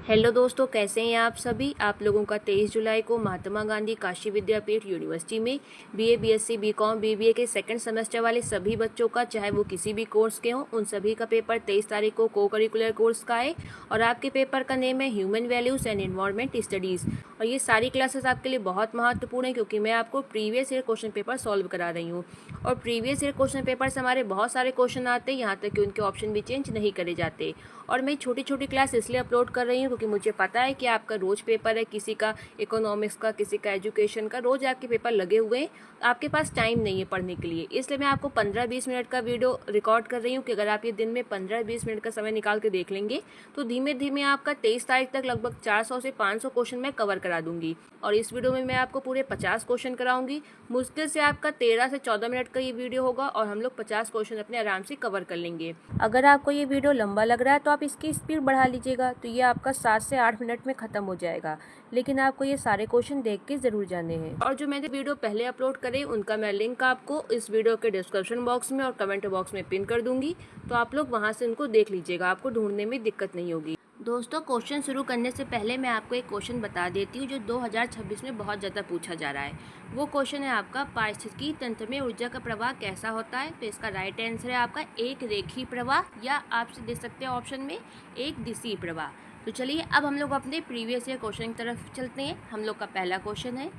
Hello दोस्तों, कैसे हैं आप सभी। आप लोगों का 23 जुलाई को महात्मा गांधी काशी विद्यापीठ यूनिवर्सिटी में बीए, बीएससी, बीकॉम, बीबीए के सेकंड सेमेस्टर वाले सभी बच्चों का, चाहे वो किसी भी कोर्स के हों, उन सभी का पेपर 23 तारीख को को करिकुलर कोर्स का है। और आपके पेपर का नेम है human values and environment studies. और ये सारी क्लासेस आपके लिए बहुत महत्वपूर्ण है, क्योंकि मैं आपको previous year question paper solve करा रही हूँ। और प्रीवियस ईयर क्वेश्चन पेपर से हमारे बहुत सारे क्वेश्चन आते हैं, यहाँ तक कि उनके ऑप्शन भी चेंज नहीं करे जाते। और मैं छोटी छोटी क्लास इसलिए अपलोड कर रही हूँ क्योंकि मुझे पता है कि आपका रोज़ पेपर है, किसी का इकोनॉमिक्स का, किसी का एजुकेशन का, रोज़ आपके पेपर लगे हुए हैं। आपके पास टाइम नहीं है पढ़ने के लिए, इसलिए मैं आपको 15-20 मिनट का वीडियो रिकॉर्ड कर रही हूँ कि अगर आप ये दिन में 15-20 मिनट का समय निकाल के देख लेंगे तो धीमे धीमे आपका 23 तारीख तक लगभग 400 से 500 क्वेश्चन मैं कवर करा दूंगी। और इस वीडियो में मैं आपको पूरे 50 क्वेश्चन कराऊंगी। मुश्किल से आपका 13 से 14 मिनट का ये वीडियो होगा और हम लोग 50 क्वेश्चन अपने आराम से कवर कर लेंगे। अगर आपको ये वीडियो लंबा लग रहा है तो आप इसकी स्पीड बढ़ा लीजिएगा, तो ये आपका 7 से 8 मिनट में ख़त्म हो जाएगा। लेकिन आपको ये सारे क्वेश्चन देख के ज़रूर जाने हैं। और जो मैंने वीडियो पहले अपलोड करे उनका मैं लिंक आपको इस वीडियो के डिस्क्रिप्शन बॉक्स में और कमेंट बॉक्स में पिन कर दूंगी, तो आप लोग वहाँ से उनको देख लीजिएगा, आपको ढूंढने में दिक्कत नहीं होगी। दोस्तों, क्वेश्चन शुरू करने से पहले मैं आपको एक क्वेश्चन बता देती हूँ जो 2026 में बहुत ज़्यादा पूछा जा रहा है। वो क्वेश्चन है आपका, पारिस्थितिकी तंत्र में ऊर्जा का प्रवाह कैसा होता है। तो इसका राइट आंसर है आपका एक रेखीय प्रवाह, या आपसे दे सकते हैं ऑप्शन में एक दिशीय प्रवाह। तो चलिए अब हम लोग अपने प्रीवियस ईयर क्वेश्चन की तरफ चलते हैं। हम लोग का पहला क्वेश्चन है,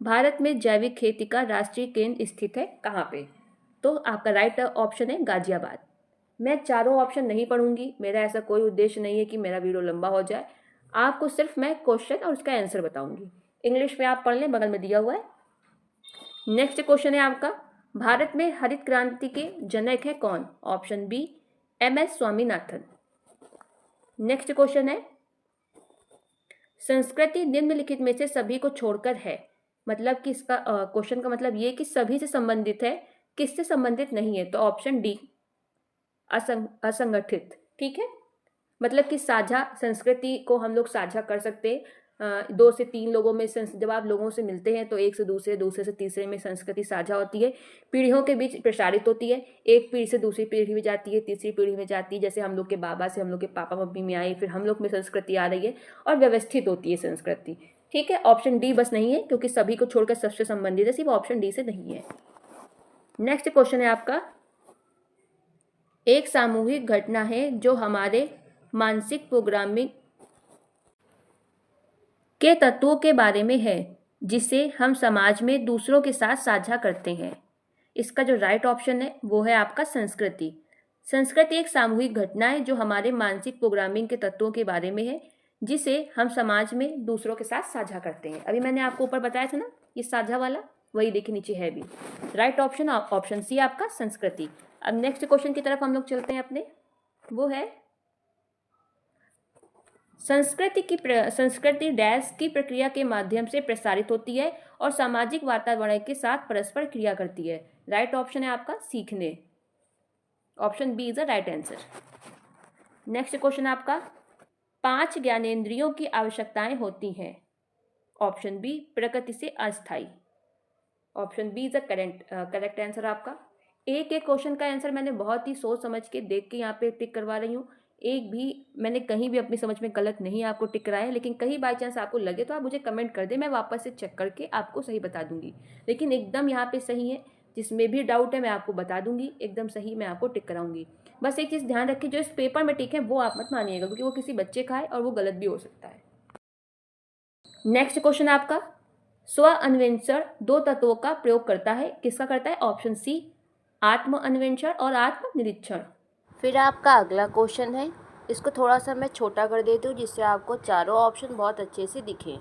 भारत में जैविक खेती का राष्ट्रीय केंद्र स्थित है कहाँ पे। तो आपका राइट ऑप्शन है गाजियाबाद। मैं चारों ऑप्शन नहीं पढ़ूंगी, मेरा ऐसा कोई उद्देश्य नहीं है कि मेरा वीडियो लंबा हो जाए। आपको सिर्फ मैं क्वेश्चन और उसका आंसर बताऊंगी। इंग्लिश में आप पढ़ लें, बगल में दिया हुआ है। नेक्स्ट क्वेश्चन है आपका, भारत में हरित क्रांति के जनक है कौन। Option B MS Swaminathan. Next question है, संस्कृति निम्नलिखित में से सभी को छोड़कर है। मतलब कि इसका क्वेश्चन का मतलब ये कि सभी से संबंधित है, किससे संबंधित नहीं है। तो ऑप्शन डी असंगठित। ठीक है, मतलब कि साझा संस्कृति को हम लोग साझा कर सकते हैं। 2 से 3 लोगों में जब आप लोगों से मिलते हैं तो एक से दूसरे, दूसरे से तीसरे में संस्कृति साझा होती है, पीढ़ियों के बीच प्रसारित होती है। एक पीढ़ी से दूसरी पीढ़ी में जाती है, तीसरी पीढ़ी में जाती है। जैसे हम लोग के बाबा से हम लोग के पापा मम्मी में आई, फिर हम लोग में संस्कृति आ रही है और व्यवस्थित होती है संस्कृति। ठीक है, ऑप्शन डी बस नहीं है, क्योंकि सभी को छोड़कर सबसे संबंधित है, सिर्फ ऑप्शन डी से नहीं है। नेक्स्ट क्वेश्चन है आपका, एक सामूहिक घटना है जो हमारे मानसिक प्रोग्रामिंग के तत्वों के बारे में है, जिसे हम समाज में दूसरों के साथ साझा करते हैं। इसका जो राइट ऑप्शन है वो है आपका संस्कृति। संस्कृति एक सामूहिक घटना है जो हमारे मानसिक प्रोग्रामिंग के तत्वों के बारे में है, जिसे हम समाज में दूसरों के साथ साझा करते हैं। अभी मैंने आपको ऊपर बताया था ना, ये साझा वाला, वही देखिए नीचे है भी। राइट ऑप्शन ऑप्शन सी आपका संस्कृति। अब नेक्स्ट क्वेश्चन की तरफ हम लोग चलते हैं अपने, वो है, संस्कृति डैश की प्रक्रिया के माध्यम से प्रसारित होती है और सामाजिक वातावरण के साथ परस्पर क्रिया करती है। राइट ऑप्शन है आपका सीखने। Option B is the right answer. Next question आपका, 5 ज्ञानेंद्रियों की आवश्यकताएं होती हैं। ऑप्शन बी प्रकृति से अस्थायी। Option B is the correct answer आपका। एक एक क्वेश्चन का आंसर मैंने बहुत ही सोच समझ के देख के यहाँ पे टिक करवा रही हूँ। एक भी मैंने कहीं भी अपनी समझ में गलत नहीं आपको टिक कराया है, लेकिन कहीं बाई चांस आपको लगे तो आप मुझे कमेंट कर दें, मैं वापस से चेक करके आपको सही बता दूंगी। लेकिन एकदम यहाँ पे सही है, जिसमें भी डाउट है मैं आपको बता दूंगी, एकदम सही मैं आपको टिक कराऊंगी। बस एक चीज़ ध्यान रखिए, जो इस पेपर में टिक है वो आप मत मानिएगा, क्योंकि वो किसी बच्चे का है और वो गलत भी हो सकता है। नेक्स्ट क्वेश्चन आपका, स्व अन्वेषण 2 तत्वों का प्रयोग करता है, किसका करता है। ऑप्शन सी आत्म अन्वेषण और आत्मनिरीक्षण। फिर आपका अगला क्वेश्चन है, इसको थोड़ा सा मैं छोटा कर देती हूँ जिससे आपको चारों ऑप्शन बहुत अच्छे से दिखें।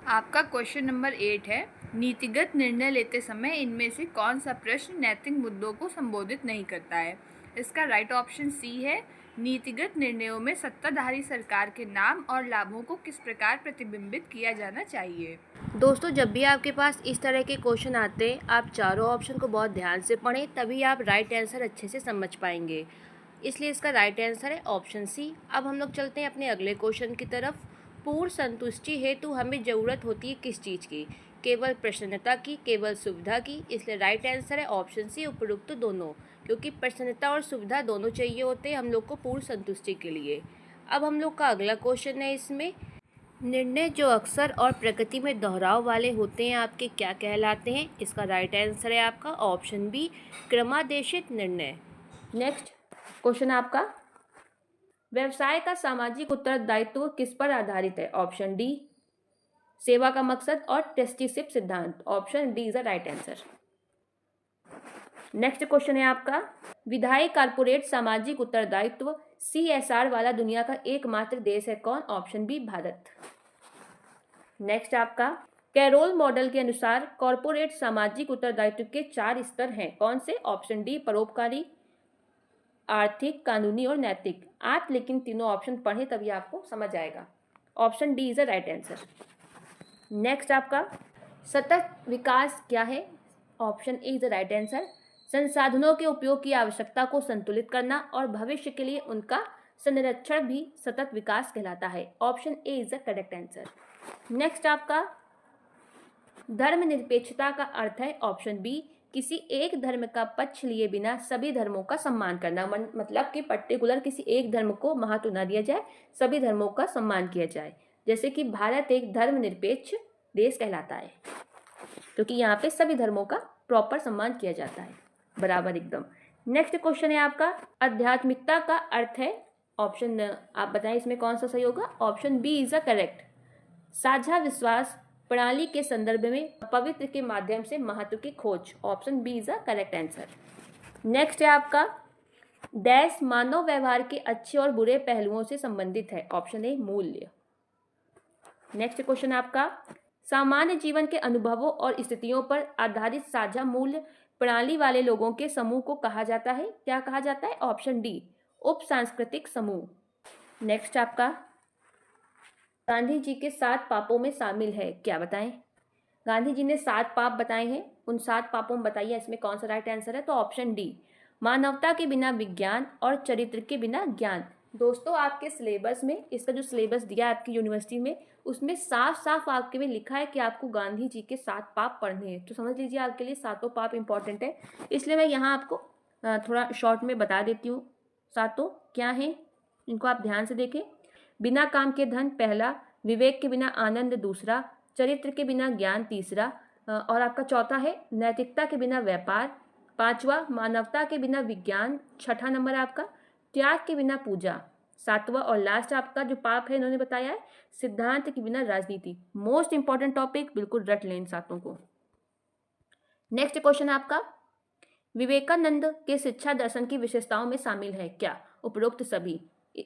आपका क्वेश्चन नंबर 8 है, नीतिगत निर्णय लेते समय इनमें से कौन सा प्रश्न नैतिक मुद्दों को संबोधित नहीं करता है। इसका राइट ऑप्शन सी है, नीतिगत निर्णयों में सत्ताधारी सरकार के नाम और लाभों को किस प्रकार प्रतिबिंबित किया जाना चाहिए। दोस्तों, जब भी आपके पास इस तरह के क्वेश्चन आते हैं, आप चारों ऑप्शन को बहुत ध्यान से पढ़ें, तभी आप राइट आंसर अच्छे से समझ पाएंगे। इसलिए इसका राइट आंसर है ऑप्शन सी। अब हम लोग चलते हैं अपने अगले क्वेश्चन की तरफ। पूर्ण संतुष्टि हेतु हमें ज़रूरत होती है किस चीज़ की। केवल प्रसन्नता की, केवल सुविधा की। इसलिए राइट आंसर है ऑप्शन सी, उपयुक्त दोनों, क्योंकि प्रसन्नता और सुविधा दोनों चाहिए होते हैं हम लोग को पूर्ण संतुष्टि के लिए। अब हम लोग का अगला क्वेश्चन है, इसमें निर्णय जो अक्सर और प्रकृति में दोहराव वाले होते हैं आपके क्या कहलाते हैं? इसका राइट आंसर है आपका ऑप्शन बी, क्रमादेशित निर्णय। नेक्स्ट क्वेश्चन आपका, व्यवसाय का सामाजिक उत्तरदायित्व किस पर आधारित है? ऑप्शन डी, सेवा का मकसद और ट्रस्टीशिप सिद्धांत। Option D is the right answer. Next question है आपका, विधायी कारपोरेट सामाजिक उत्तरदायित्व CSR वाला दुनिया का एकमात्र देश है कौन? Option B, Bharat. नेक्स्ट आपका, कैरोल मॉडल के अनुसार कॉरपोरेट सामाजिक उत्तरदायित्व के 4 स्तर हैं कौन से? ऑप्शन डी, परोपकारी, आर्थिक, कानूनी और नैतिक। आप लेकिन तीनों ऑप्शन पढ़ें तभी आपको समझ आएगा। Option D is the right answer. Next आपका, सतत विकास क्या है? Option A is the right answer. संसाधनों के उपयोग की आवश्यकता को संतुलित करना और भविष्य के लिए उनका संरक्षण भी सतत विकास कहलाता है। Option A is the correct answer. Next आपका, धर्मनिरपेक्षता का अर्थ है ऑप्शन बी, किसी एक धर्म का पक्ष लिए बिना सभी धर्मों का सम्मान करना। मतलब कि पर्टिकुलर किसी एक धर्म को महत्व न दिया जाए, सभी धर्मों का सम्मान किया जाए। जैसे कि भारत एक धर्मनिरपेक्ष देश कहलाता है क्योंकि यहाँ पे सभी धर्मों का प्रॉपर सम्मान किया जाता है, बराबर एकदम। नेक्स्ट क्वेश्चन है आपका, आध्यात्मिकता का अर्थ है ऑप्शन, आप बताएं इसमें कौन सा सही होगा? Option B is the correct. साझा विश्वास प्रणाली के संदर्भ में पवित्र के माध्यम से महत्व की खोज। Option B is the correct answer. Next है आपका, डैश मानव व्यवहार के अच्छे और बुरे पहलुओं से संबंधित है। ऑप्शन ए, मूल्य। नेक्स्ट क्वेश्चन आपका, सामान्य जीवन के अनुभवों और स्थितियों पर आधारित साझा मूल्य प्रणाली वाले लोगों के समूह को कहा जाता है, क्या कहा जाता है? ऑप्शन डी, उप सांस्कृतिक समूह। नेक्स्ट आपका, गांधी जी के 7 पापों में शामिल है, क्या बताएं? गांधी जी ने 7 पाप बताए हैं, उन 7 पापों में बताइए इसमें कौन सा राइट आंसर है? तो ऑप्शन डी, मानवता के बिना विज्ञान और चरित्र के बिना ज्ञान। दोस्तों आपके सिलेबस में, इसका जो सिलेबस दिया है आपकी यूनिवर्सिटी में, उसमें साफ साफ आपके में लिखा है कि आपको गांधी जी के 7 पाप पढ़ने हैं। तो समझ लीजिए आपके लिए 7 पाप इंपॉर्टेंट है, इसलिए मैं यहाँ आपको थोड़ा शॉर्ट में बता देती हूँ। 7 क्या हैं, इनको आप ध्यान से देखें। बिना काम के धन पहला, विवेक के बिना आनंद दूसरा, चरित्र के बिना ज्ञान तीसरा, और आपका चौथा है नैतिकता के बिना व्यापार, 5वां मानवता के बिना विज्ञान, 6ठा नंबर आपका त्याग के बिना पूजा, 7वां और लास्ट आपका जो पाप है इन्होंने बताया है सिद्धांत के बिना राजनीति। मोस्ट इंपॉर्टेंट टॉपिक, बिल्कुल रट लें इन 7 को। नेक्स्ट क्वेश्चन आपका, विवेकानंद के शिक्षा दर्शन की विशेषताओं में शामिल है क्या? उपरोक्त सभी।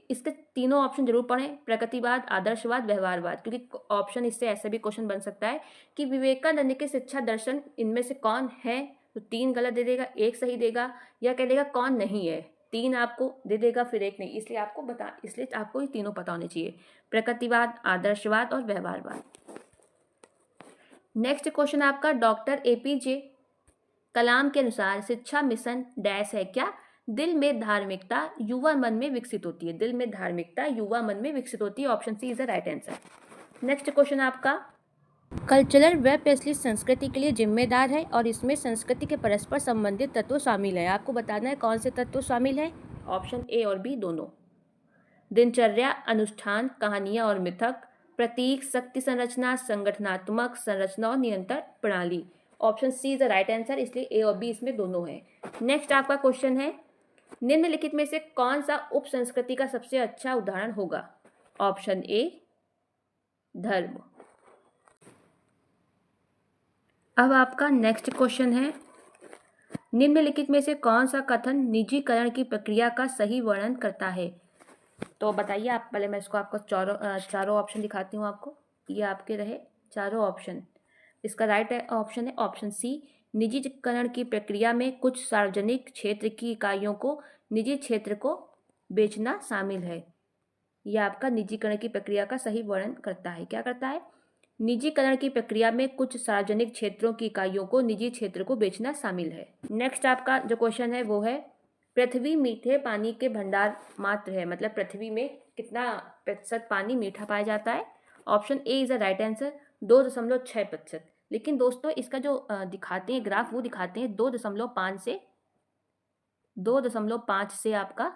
इसके तीनों ऑप्शन जरूर पढ़ें, प्रकृतिवाद, आदर्शवाद, व्यवहारवाद, क्योंकि ऑप्शन इससे ऐसे भी क्वेश्चन बन सकता है कि विवेकानंद के शिक्षा दर्शन इनमें से कौन है, तो 3 गलत दे देगा, 1 सही देगा, या कह देगा कौन नहीं है, 3 आपको दे देगा फिर 1 नहीं। इसलिए आपको ये तीनों पता होने चाहिए, प्रकृतिवाद, आदर्शवाद और व्यवहारवाद। नेक्स्ट क्वेश्चन आपका, डॉक्टर APJ कलाम के अनुसार शिक्षा मिशन डैश है क्या? दिल में धार्मिकता युवा मन में विकसित होती है। दिल में धार्मिकता युवा मन में विकसित होती है। Option C is the right answer. Next question आपका, कल्चरल व पेस्टलिस्ट संस्कृति के लिए जिम्मेदार है और इसमें संस्कृति के परस्पर संबंधित तत्व शामिल है। आपको बताना है कौन से तत्व शामिल हैं। ऑप्शन ए और बी दोनों। दिनचर्या, अनुष्ठान, कहानियां और मिथक, प्रतीक, शक्ति संरचना, संगठनात्मक संरचना और नियंत्रण प्रणाली। Option C is the right answer, इसलिए ए और बी इसमें दोनों है। नेक्स्ट आपका क्वेश्चन है, निम्नलिखित में से कौन सा उप संस्कृति का सबसे अच्छा उदाहरण होगा? ऑप्शन ए, धर्म। अब आपका नेक्स्ट क्वेश्चन है, निम्नलिखित में से कौन सा कथन निजीकरण की प्रक्रिया का सही वर्णन करता है? तो बताइए आप, पहले मैं इसको आपको चारों ऑप्शन दिखाती हूँ आपको। ये आपके रहे चारों ऑप्शन। इसका राइट ऑप्शन है ऑप्शन सी, निजीकरण की प्रक्रिया में कुछ सार्वजनिक क्षेत्र की इकाइयों को निजी क्षेत्र को बेचना शामिल है। यह आपका निजीकरण की प्रक्रिया का सही वर्णन करता है। क्या करता है? निजीकरण की प्रक्रिया में कुछ सार्वजनिक क्षेत्रों की इकाइयों को निजी क्षेत्र को बेचना शामिल है। नेक्स्ट आपका जो क्वेश्चन है वो है, पृथ्वी मीठे पानी के भंडार मात्र है, मतलब पृथ्वी में कितना प्रतिशत पानी मीठा पाया जाता है? Option A is the right answer, 2.6%। लेकिन दोस्तों इसका जो दिखाते हैं ग्राफ, वो दिखाते हैं 2.5 से आपका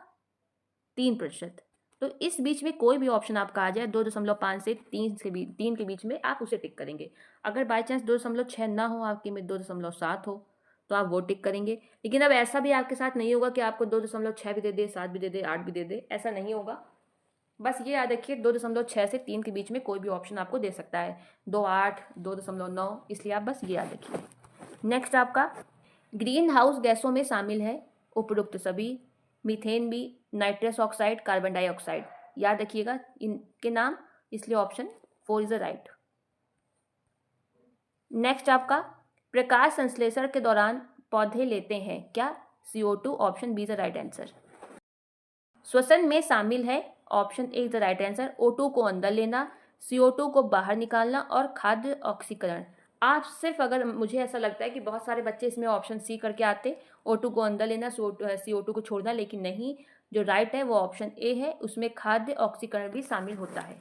3%। तो इस बीच में कोई भी ऑप्शन आपका आ जाए 2.5 से 3 के बीच में, आप उसे टिक करेंगे। अगर बाई चांस 2.6 ना हो आपके में, 2.7 हो, तो आप वो टिक करेंगे। लेकिन अब ऐसा भी आपके साथ नहीं होगा कि आपको 2.6 भी दे दे, 7 भी दे दे, 8 भी दे दे, ऐसा नहीं होगा। बस ये याद रखिए 2.6 से 3 के बीच में कोई भी ऑप्शन आपको दे सकता है, 2.8, 2.9, इसलिए आप बस ये याद रखिए। नेक्स्ट आपका ग्रीन हाउस गैसों में शामिल है उपरोक्त सभी, मीथेन भी, नाइट्रस ऑक्साइड, कार्बन डाइऑक्साइड, याद रखिएगा इनके नाम, इसलिए option 4 is the right. Next आपका प्रकाश संश्लेषण के दौरान पौधे लेते हैं क्या? CO2, option B is the right answer. श्वसन में शामिल है, option A is the right answer, O2 को अंदर लेना, CO2 को बाहर निकालना और खाद्य ऑक्सीकरण। आप सिर्फ, अगर मुझे ऐसा लगता है कि बहुत सारे बच्चे इसमें ऑप्शन सी करके आते, O2 को अंदर लेना, CO2 को छोड़ना, लेकिन नहीं, जो राइट है वो ऑप्शन ए है, उसमें खाद्य ऑक्सीकरण भी शामिल होता है।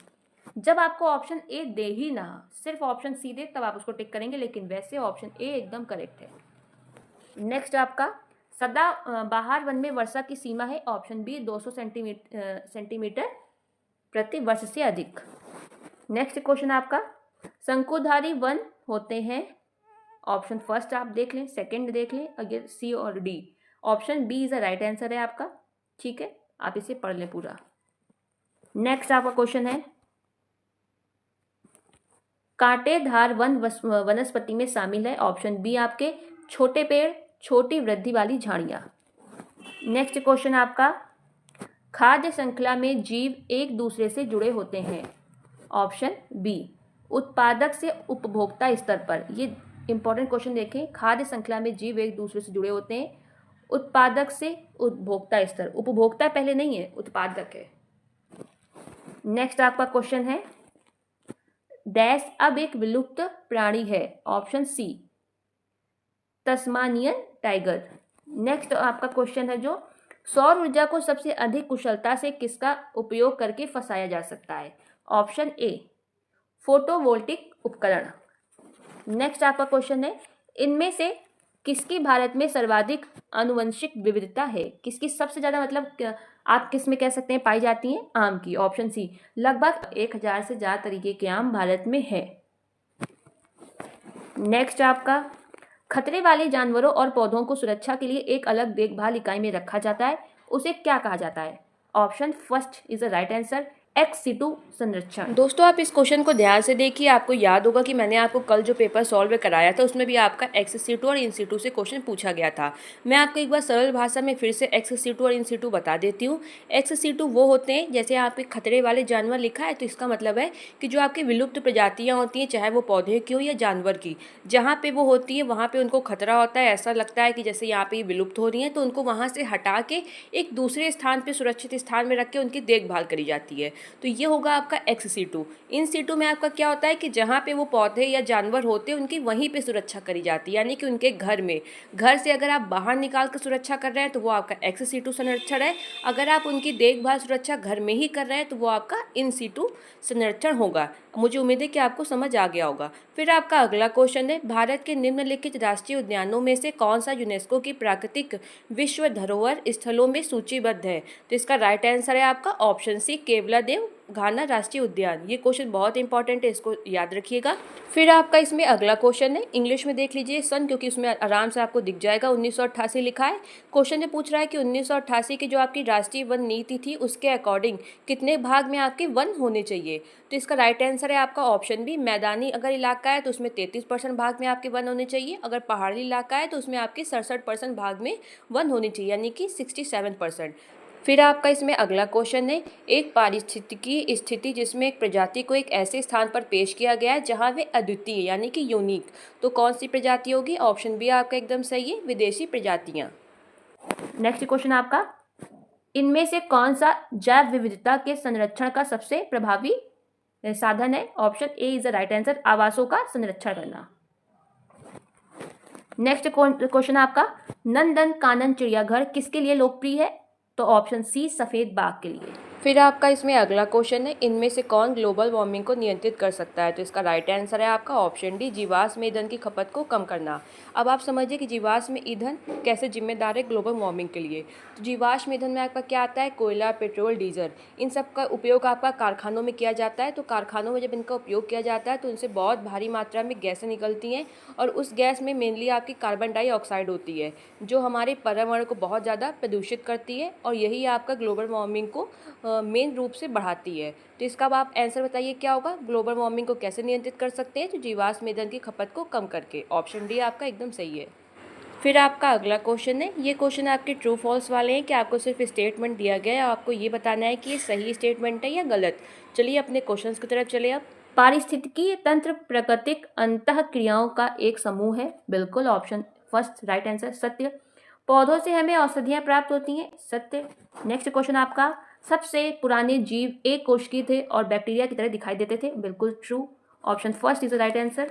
जब आपको ऑप्शन ए दे ही ना, सिर्फ ऑप्शन सी दे, तब आप उसको टिक करेंगे, लेकिन वैसे ऑप्शन ए एकदम करेक्ट है। नेक्स्ट आपका सदाबहार वन में वर्षा की सीमा है, ऑप्शन बी 200 सेंटीमीटर प्रति वर्ष से अधिक। नेक्स्ट क्वेश्चन आपका शंकुधारी वन होते हैं, ऑप्शन फर्स्ट आप देख लें, सेकंड देख लें, अगर सी और D, option B is the right answer है आपका। ठीक है, आप इसे पढ़ लें पूरा। नेक्स्ट आपका क्वेश्चन है कांटेदार वन वनस्पति में शामिल है, ऑप्शन बी आपके छोटे पेड़, छोटी वृद्धि वाली झाड़ियां। नेक्स्ट क्वेश्चन आपका खाद्य श्रृंखला में जीव एक दूसरे से जुड़े होते हैं, ऑप्शन बी उत्पादक से उपभोक्ता स्तर पर। ये इंपॉर्टेंट क्वेश्चन देखें, खाद्य श्रृंखला में जीव एक दूसरे से जुड़े होते हैं, उत्पादक से उपभोक्ता स्तर, उपभोक्ता पहले नहीं है, उत्पादक है। नेक्स्ट आपका क्वेश्चन है डैश अब एक विलुप्त प्राणी है, option C Tasmanian tiger. Next आपका क्वेश्चन है जो सौर ऊर्जा को सबसे अधिक कुशलता से किसका उपयोग करके फंसाया जा सकता है, ऑप्शन ए फोटोवोल्टिक उपकरण। नेक्स्ट आपका क्वेश्चन है इनमें से किसकी भारत में सर्वाधिक आनुवंशिक विविधता है, किसकी सबसे ज्यादा, मतलब आप किस में कह सकते हैं पाई जाती हैं, आम की, ऑप्शन सी लगभग 1000 से ज्यादा तरीके के आम भारत में है। नेक्स्ट आपका खतरे वाले जानवरों और पौधों को सुरक्षा के लिए एक अलग देखभाल इकाई में रखा जाता है, उसे क्या कहा जाता है, option first is the right answer ex situ संरक्षण। दोस्तों आप इस क्वेश्चन को ध्यान से देखिए, आपको याद होगा कि मैंने आपको कल जो पेपर सॉल्व कराया था उसमें भी आपका एक्स सीटू और इन सीटू से क्वेश्चन पूछा गया था। मैं आपको एक बार सरल भाषा में फिर से एक्स सीटू और इन सीटू बता देती हूँ। एक्स सीटू वो होते हैं, जैसे आपके खतरे वाले जानवर लिखा है तो इसका मतलब है कि जो आपकी विलुप्त प्रजातियाँ होती हैं, चाहे वो पौधे की हो या जानवर की, जहाँ पे वो होती है वहाँ पे उनको खतरा होता है, ऐसा लगता है कि जैसे यहाँ पे विलुप्त हो रही हैं, तो उनको वहाँ से हटा के एक दूसरे स्थान पे सुरक्षित स्थान में रख के उनकी देखभाल करी जाती है। तो ये होगा आपका एक्स सीटू। इन सीटू में आपका क्या होता है कि जहाँ पे वो पौधे या जानवर होते हैं उनकी वहीं पे सुरक्षा करी जाती है, यानी कि उनके घर में, घर से अगर आप बाहर निकाल कर सुरक्षा कर रहे हैं तो वो आपका एक्स सीटू संरक्षण है, अगर आप उनकी देखभाल सुरक्षा घर में ही कर रहे हैं तो वो आपका इन सीटू संरक्षण होगा। मुझे उम्मीद है कि आपको समझ आ गया होगा। फिर आपका अगला क्वेश्चन है भारत के निम्नलिखित राष्ट्रीय उद्यानों में से कौन सा यूनेस्को की प्राकृतिक विश्व धरोहर स्थलों में सूचीबद्ध है, तो इसका राइट आंसर है आपका ऑप्शन सी केवलादेव घाना राष्ट्रीय उद्यान। ये क्वेश्चन बहुत इंपॉर्टेंट है, इसको याद रखिएगा। फिर आपका इसमें अगला क्वेश्चन है, इंग्लिश में देख लीजिए सन, क्योंकि उसमें आराम से आपको दिख जाएगा, 1988 लिखा है। क्वेश्चन में पूछ रहा है कि 1988 की जो आपकी राष्ट्रीय वन नीति थी उसके अकॉर्डिंग कितने भाग में आपके वन होने चाहिए, तो इसका राइट आंसर है आपका ऑप्शन बी मैदानी अगर इलाका है तो उसमें 33% भाग में आपके वन होने चाहिए, अगर पहाड़ी इलाका है तो उसमें आपके 67% भाग में वन होने चाहिए, यानी कि 67%। फिर आपका इसमें अगला क्वेश्चन है एक पारिस्थितिकी स्थिति जिसमें एक प्रजाति को एक ऐसे स्थान पर पेश किया गया है जहां वे अद्वितीय यानी कि यूनिक, तो कौन सी प्रजाति होगी, ऑप्शन बी आपका एकदम सही है विदेशी प्रजातियां। नेक्स्ट क्वेश्चन आपका इनमें से कौन सा जैव विविधता के संरक्षण का सबसे प्रभावी साधन है, option A is the right answer आवासों का संरक्षण करना। नेक्स्ट क्वेश्चन आपका नंदन कानन चिड़ियाघर किसके लिए लोकप्रिय है, तो ऑप्शन सी सफेद बाघ के लिए। फिर आपका इसमें अगला क्वेश्चन है, इनमें से कौन ग्लोबल वार्मिंग को नियंत्रित कर सकता है? तो इसका राइट आंसर है आपका ऑप्शन डी, जीवाश्म ईंधन की खपत को कम करना। अब आप समझिए कि जीवाश्म ईंधन कैसे जिम्मेदार है ग्लोबल वार्मिंग के लिए। तो जीवाश्म ईंधन में आपका क्या आता है? कोयला, पेट्रोल, डीजल, इन सब का उपयोग आपका कारखानों में किया जाता है। तो कारखानों में जब इनका उपयोग किया जाता है तो उनसे बहुत भारी मात्रा में गैसें निकलती हैं और उस गैस में मेनली आपकी कार्बन डाइऑक्साइड होती है, जो हमारे पर्यावरण को बहुत ज़्यादा प्रदूषित करती है और यही आपका ग्लोबल वार्मिंग को मेन रूप से बढ़ाती है। तो इसका अब आप आंसर बताइए क्या होगा? ग्लोबल वार्मिंग को कैसे नियंत्रित कर सकते हैं? तो जीवाश्म ईंधन की खपत को कम करके। ऑप्शन डी आपका एकदम सही है। फिर आपका अगला क्वेश्चन है, ये क्वेश्चन आपके ट्रू फॉल्स वाले हैं कि आपको सिर्फ स्टेटमेंट दिया गया है, आपको ये बताना है कि ये सही स्टेटमेंट है या गलत। चलिए अपने क्वेश्चंस की तरफ चले। अब पारिस्थितिकीय तंत्र प्राकृतिक अंतः क्रियाओं का एक समूह है। बिल्कुल, ऑप्शन फर्स्ट राइट आंसर सत्य। पौधों से हमें औषधियाँ प्राप्त होती हैं। सत्य। नेक्स्ट क्वेश्चन आपका, सबसे पुराने जीव एक कोशिकीय थे और बैक्टीरिया की तरह दिखाई देते थे। बिल्कुल true, option first is the right answer.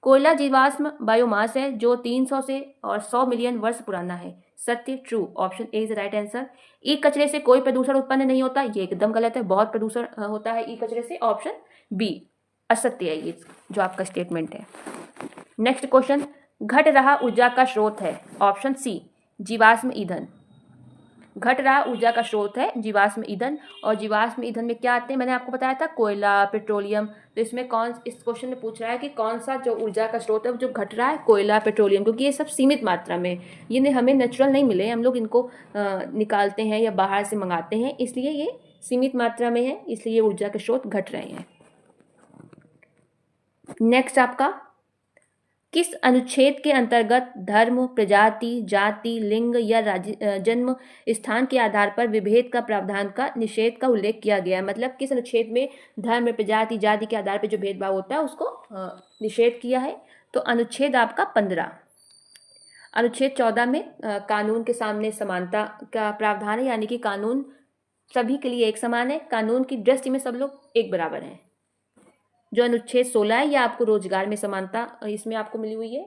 कोयला जीवाश्म बायोमास है जो 300 से और 100 मिलियन वर्ष पुराना है। सत्य, true, option A is the right answer. ई कचरे से कोई प्रदूषण उत्पन्न नहीं होता, ये एकदम गलत है, बहुत प्रदूषण होता है ई कचरे से। ऑप्शन बी असत्य है ये जो आपका स्टेटमेंट है। नेक्स्ट क्वेश्चन, घट रहा ऊर्जा का स्रोत है। ऑप्शन सी जीवाश्म ईंधन। घट रहा ऊर्जा का स्रोत है जीवाश्म ईंधन, और जीवाश्म ईंधन में क्या आते हैं? मैंने आपको बताया था कोयला, पेट्रोलियम। तो इसमें कौन, इस क्वेश्चन में पूछ रहा है कि कौन सा जो ऊर्जा का स्रोत है जो घट रहा है? कोयला, पेट्रोलियम, क्योंकि ये सब सीमित मात्रा में, ये हमें नेचुरल नहीं मिले, हम लोग इनको निकालते हैं या बाहर से मंगाते हैं, इसलिए ये सीमित मात्रा में है, इसलिए ये ऊर्जा के स्रोत घट रहे हैं। नेक्स्ट आपका, किस अनुच्छेद के अंतर्गत धर्म, प्रजाति, जाति, लिंग या जन्म स्थान के आधार पर विभेद का प्रावधान का निषेध का उल्लेख किया गया है? मतलब किस अनुच्छेद में धर्म, प्रजाति, जाति के आधार पर जो भेदभाव होता है उसको निषेध किया है? तो अनुच्छेद आपका 15। अनुच्छेद 14 में कानून के सामने समानता का प्रावधान है, यानी कि कानून सभी के लिए एक समान है, कानून की दृष्टि में सब लोग एक बराबर हैं। जो अनुच्छेद 16 है यह आपको रोजगार में समानता इसमें आपको मिली हुई है।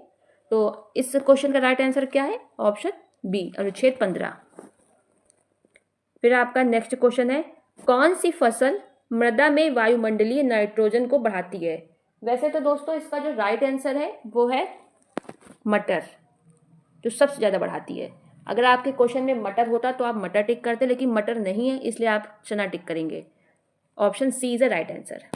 तो इस क्वेश्चन का राइट आंसर क्या है? ऑप्शन बी अनुच्छेद 15। फिर आपका नेक्स्ट क्वेश्चन है, कौन सी फसल मृदा में वायुमंडलीय नाइट्रोजन को बढ़ाती है? वैसे तो दोस्तों इसका जो राइट आंसर है वो है मटर, जो सबसे ज़्यादा बढ़ाती है। अगर आपके क्वेश्चन में मटर होता तो आप मटर टिक करते, लेकिन मटर नहीं है इसलिए आप चना टिक करेंगे। Option C is the right answer.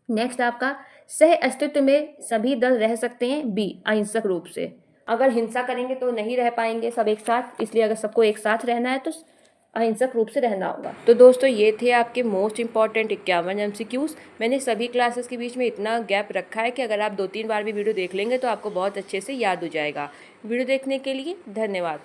Next आपका, सह अस्तित्व में सभी दल रह सकते हैं। बी अहिंसक रूप से। अगर हिंसा करेंगे तो नहीं रह पाएंगे सब एक साथ, इसलिए अगर सबको एक साथ रहना है तो अहिंसक रूप से रहना होगा। तो दोस्तों ये थे आपके मोस्ट इंपॉर्टेंट 51 MCQs। मैंने सभी क्लासेस के बीच में इतना गैप रखा है कि अगर आप 2-3 बार भी वीडियो देख लेंगे तो आपको बहुत अच्छे से याद हो जाएगा। वीडियो देखने के लिए धन्यवाद।